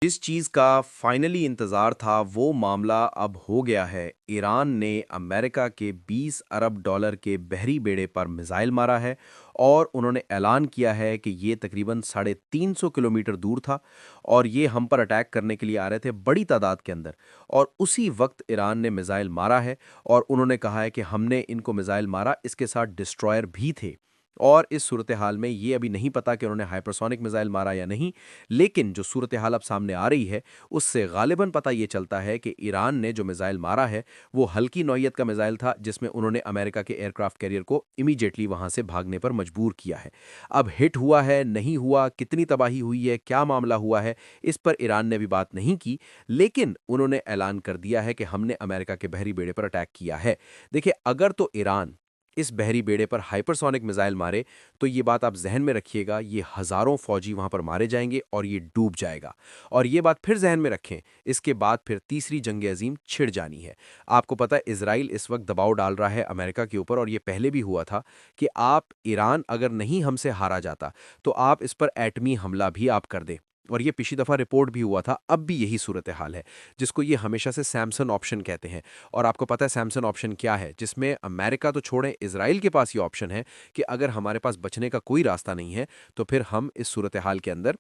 जिस चीज़ का फाइनली इंतज़ार था वो मामला अब हो गया है। ईरान ने अमेरिका के 20 अरब डॉलर के बहरी बेड़े पर मिसाइल मारा है और उन्होंने ऐलान किया है कि ये तकरीबन 350 किलोमीटर दूर था और ये हम पर अटैक करने के लिए आ रहे थे बड़ी तादाद के अंदर। और उसी वक्त ईरान ने मिसाइल मारा है और उन्होंने कहा है कि हमने इनको मिसाइल मारा, इसके साथ डिस्ट्रॉयर भी थे। और इस सूरत हाल में ये अभी नहीं पता कि उन्होंने हाइपरसोनिक मिसाइल मारा या नहीं, लेकिन जो सूरत हाल अब सामने आ रही है उससे गालिबन पता ये चलता है कि ईरान ने जो मिसाइल मारा है वो हल्की नौइयत का मिसाइल था, जिसमें उन्होंने अमेरिका के एयरक्राफ्ट कैरियर को इमीडिएटली वहां से भागने पर मजबूर किया है। अब हिट हुआ है नहीं हुआ, कितनी तबाही हुई है, क्या मामला हुआ है, इस पर ईरान ने भी बात नहीं की, लेकिन उन्होंने ऐलान कर दिया है कि हमने अमेरिका के बहरी बेड़े पर अटैक किया है। देखिए, अगर तो ईरान इस बहरी बेड़े पर हाइपरसोनिक मिसाइल मारे तो ये बात आप जहन में रखिएगा, ये हज़ारों फौजी वहाँ पर मारे जाएंगे और ये डूब जाएगा। और ये बात फिर जहन में रखें, इसके बाद फिर तीसरी जंग अजीम छिड़ जानी है। आपको पता है इजराइल इस वक्त दबाव डाल रहा है अमेरिका के ऊपर, और ये पहले भी हुआ था कि आप ईरान अगर नहीं हमसे हारा जाता तो आप इस पर एटमी हमला भी आप कर दें। और ये पिछली दफ़ा रिपोर्ट भी हुआ था, अब भी यही सूरत हाल है, जिसको ये हमेशा से सैमसन ऑप्शन कहते हैं। और आपको पता है सैमसन ऑप्शन क्या है, जिसमें अमेरिका तो छोड़ें, इजराइल के पास ये ऑप्शन है कि अगर हमारे पास बचने का कोई रास्ता नहीं है तो फिर हम इस सूरत हाल के अंदर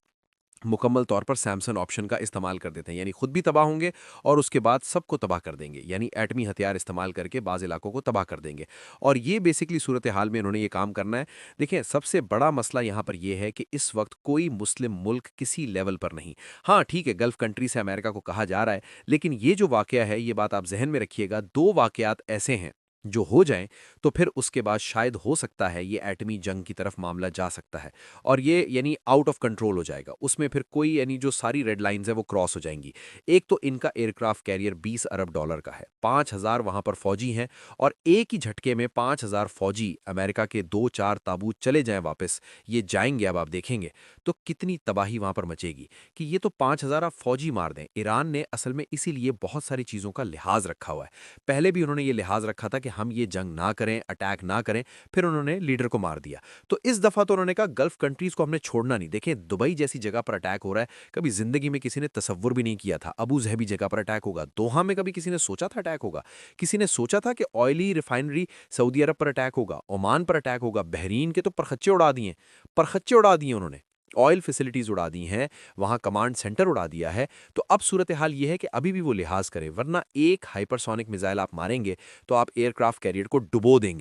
मुकम्मल तौर पर सैमसन ऑप्शन का इस्तेमाल कर देते हैं, यानी खुद भी तबाह होंगे और उसके बाद सबको तबाह कर देंगे, यानी एटमी हथियार इस्तेमाल करके बाज़ इलाकों को तबाह कर देंगे। और ये बेसिकली सूरत हाल में उन्होंने ये काम करना है। देखिए, सबसे बड़ा मसला यहाँ पर यह है कि इस वक्त कोई मुस्लिम मुल्क किसी लेवल पर नहीं। हाँ ठीक है, गल्फ़ कंट्री से अमेरिका को कहा जा रहा है, लेकिन ये जो वाक़या है, ये बात आप जहन में रखिएगा, दो वाक़यात ऐसे हैं जो हो जाएं तो फिर उसके बाद शायद हो सकता है ये एटमी जंग की तरफ मामला जा सकता है। और ये यानी आउट ऑफ कंट्रोल हो जाएगा, उसमें फिर कोई यानी जो सारी रेड लाइंस है वो क्रॉस हो जाएंगी। एक तो इनका एयरक्राफ्ट कैरियर 20 अरब डॉलर का है, 5,000 वहां पर फौजी हैं, और एक ही झटके में 5,000 फौजी अमेरिका के दो चार ताबूत चले जाएं वापस, ये जाएंगे, अब आप देखेंगे तो कितनी तबाही वहां पर मचेगी कि ये तो 5,000 आप फौजी मार दें। ईरान ने असल में इसीलिए बहुत सारी चीज़ों का लिहाज रखा हुआ है। पहले भी उन्होंने ये लिहाज रखा था कि हम ये जंग ना करें, अटैक ना करें, फिर उन्होंने लीडर को मार दिया। तो इस दफा तो उन्होंने कहा गल्फ कंट्रीज को हमने छोड़ना नहीं। देखें, दुबई जैसी जगह पर अटैक हो रहा है, कभी जिंदगी में किसी ने तसव्वुर भी नहीं किया था। अबू जहबी जगह पर अटैक होगा, दोहा में कभी किसी ने सोचा था अटैक होगा? किसी ने सोचा था कि ऑयली रिफाइनरी सऊदी अरब पर अटैक होगा, ओमान पर अटैक होगा? बहरीन के तो परखच्चे उड़ा दिए, परखच्चे उड़ा दिए उन्होंने, ऑयल फैसिलिटीज उड़ा दी हैं, वहां कमांड सेंटर उड़ा दिया है। तो अब सूरत हाल ये है कि अभी भी वो लिहाज करें, वरना एक हाइपरसोनिक मिसाइल आप मारेंगे तो आप एयरक्राफ्ट कैरियर को डुबो देंगे।